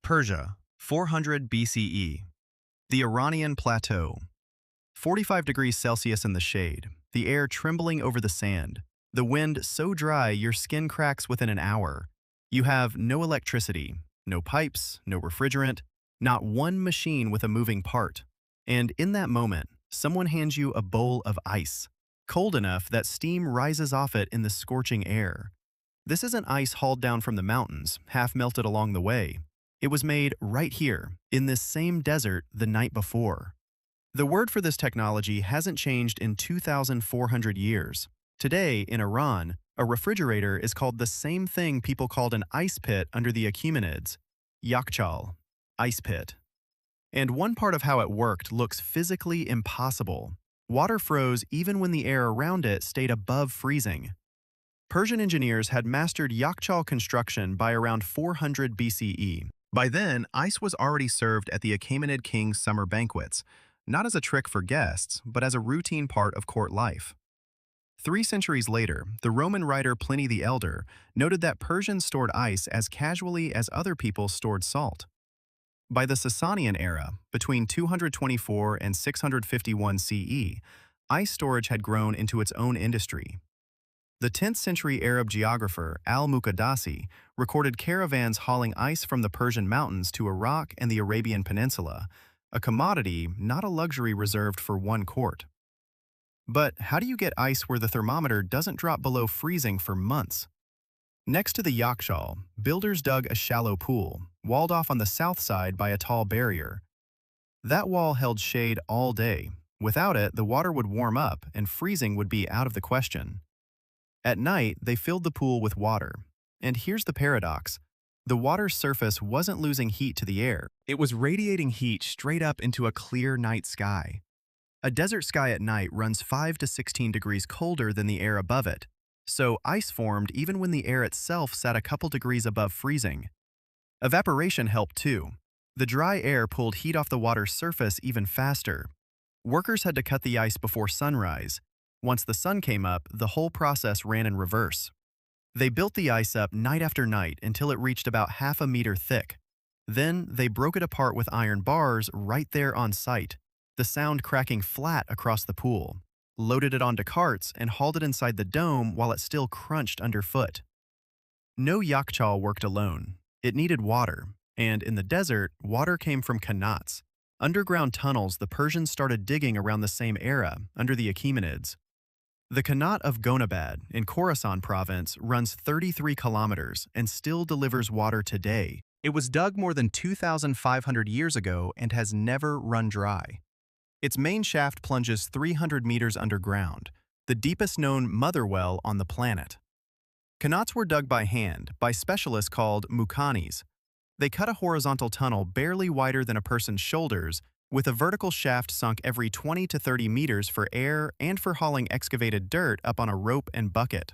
Persia, 400 BCE. The Iranian Plateau. 45 degrees Celsius in the shade, the air trembling over the sand, the wind so dry your skin cracks within an hour. You have no electricity, no pipes, no refrigerant, not one machine with a moving part. And in that moment, someone hands you a bowl of ice, cold enough that steam rises off it in the scorching air. This isn't ice hauled down from the mountains, half melted along the way. It was made right here, in this same desert the night before. The word for this technology hasn't changed in 2,400 years. Today, in Iran, a refrigerator is called the same thing people called an ice pit under the Achaemenids, yakhchal, ice pit. And one part of how it worked looks physically impossible. Water froze even when the air around it stayed above freezing. Persian engineers had mastered yakhchal construction by around 400 BCE. By then, ice was already served at the Achaemenid king's summer banquets, not as a trick for guests, but as a routine part of court life. 3 centuries later, the Roman writer Pliny the Elder noted that Persians stored ice as casually as other people stored salt. By the Sasanian era, between 224 and 651 CE, ice storage had grown into its own industry. The 10th century Arab geographer al-Muqaddasi recorded caravans hauling ice from the Persian mountains to Iraq and the Arabian Peninsula, a commodity, not a luxury reserved for one court. But how do you get ice where the thermometer doesn't drop below freezing for months? Next to the yakhchal, builders dug a shallow pool, walled off on the south side by a tall barrier. That wall held shade all day. Without it, the water would warm up and freezing would be out of the question. At night, they filled the pool with water. And here's the paradox. The water's surface wasn't losing heat to the air. It was radiating heat straight up into a clear night sky. A desert sky at night runs 5 to 16 degrees colder than the air above it. So ice formed even when the air itself sat a couple degrees above freezing. Evaporation helped too. The dry air pulled heat off the water's surface even faster. Workers had to cut the ice before sunrise. Once the sun came up, the whole process ran in reverse. They built the ice up night after night until it reached about half a meter thick. Then they broke it apart with iron bars right there on site, the sound cracking flat across the pool, loaded it onto carts and hauled it inside the dome while it still crunched underfoot. No yakhchal worked alone. It needed water, and in the desert, water came from Qanats, underground tunnels the Persians started digging around the same era, under the Achaemenids. The Qanat of Gonabad in Khorasan province runs 33 kilometers and still delivers water today. It was dug more than 2,500 years ago and has never run dry. Its main shaft plunges 300 meters underground, the deepest known mother well on the planet. Qanats were dug by hand by specialists called muqannis. They cut a horizontal tunnel barely wider than a person's shoulders, with a vertical shaft sunk every 20 to 30 meters for air and for hauling excavated dirt up on a rope and bucket.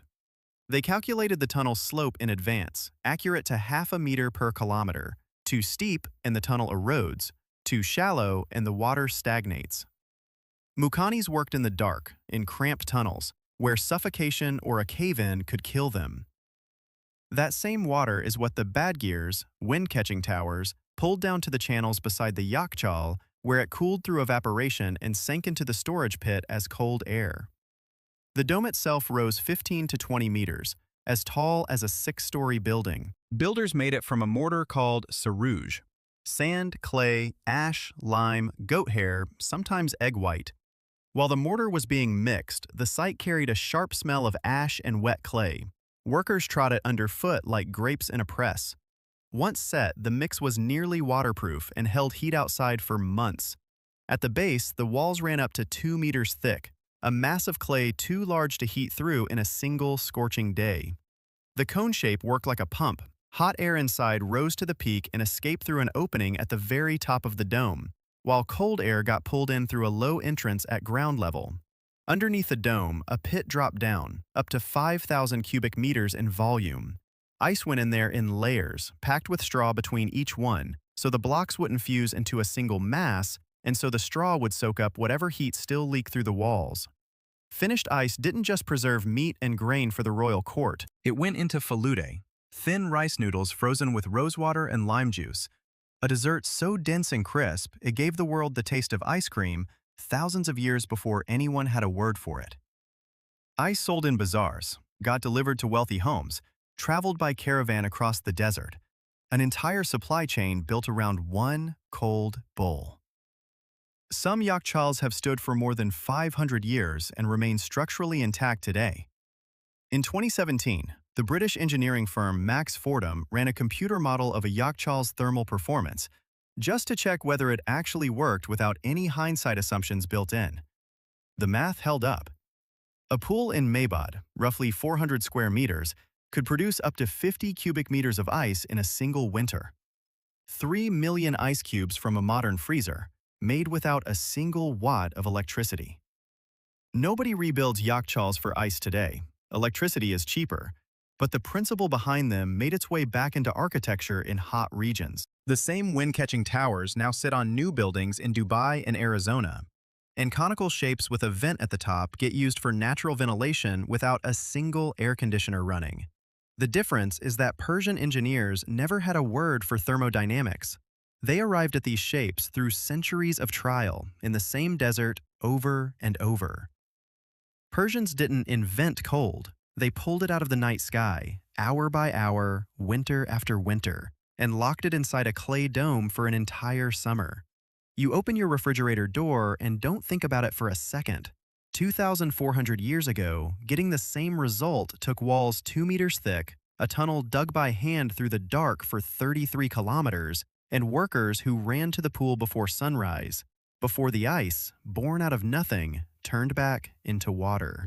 They calculated the tunnel's slope in advance, accurate to half a meter per kilometer. Too steep and the tunnel erodes, too shallow and the water stagnates. Muqannis worked in the dark, in cramped tunnels, where suffocation or a cave-in could kill them. That same water is what the badgirs, wind-catching towers, pulled down to the channels beside the yakhchal, where it cooled through evaporation and sank into the storage pit as cold air. The dome itself rose 15 to 20 meters, as tall as a 6-story building. Builders made it from a mortar called sarooj. Sand, clay, ash, lime, goat hair, sometimes egg white. While the mortar was being mixed, the site carried a sharp smell of ash and wet clay. Workers trod it underfoot like grapes in a press. Once set, the mix was nearly waterproof and held heat outside for months. At the base, the walls ran up to 2 meters thick, a mass of clay too large to heat through in a single scorching day. The cone shape worked like a pump. Hot air inside rose to the peak and escaped through an opening at the very top of the dome, while cold air got pulled in through a low entrance at ground level. Underneath the dome, a pit dropped down, up to 5,000 cubic meters in volume. Ice went in there in layers, packed with straw between each one, so the blocks wouldn't fuse into a single mass, and so the straw would soak up whatever heat still leaked through the walls. Finished ice didn't just preserve meat and grain for the royal court. It went into falude, thin rice noodles frozen with rosewater and lime juice. a dessert so dense and crisp it gave the world the taste of ice cream thousands of years before anyone had a word for it. Ice sold in bazaars, got delivered to wealthy homes, traveled by caravan across the desert, an entire supply chain built around one cold bowl. Some yakhchals have stood for more than 500 years and remain structurally intact today. In 2017, the British engineering firm Max Fordham ran a computer model of a yakhchal's thermal performance just to check whether it actually worked without any hindsight assumptions built in. The math held up. A pool in Maybad, roughly 400 square meters, could produce up to 50 cubic meters of ice in a single winter. 3 million ice cubes from a modern freezer, made without a single watt of electricity. Nobody rebuilds yakhchals for ice today. Electricity is cheaper, but the principle behind them made its way back into architecture in hot regions. The same wind-catching towers now sit on new buildings in Dubai and Arizona, and conical shapes with a vent at the top get used for natural ventilation without a single air conditioner running. The difference is that Persian engineers never had a word for thermodynamics. They arrived at these shapes through centuries of trial in the same desert over and over. Persians didn't invent cold. They pulled it out of the night sky, hour by hour, winter after winter, and locked it inside a clay dome for an entire summer. You open your refrigerator door and don't think about it for a second. 2,400 years ago, getting the same result took walls 2 meters thick, a tunnel dug by hand through the dark for 33 kilometers, and workers who ran to the pool before sunrise, before the ice, born out of nothing, turned back into water.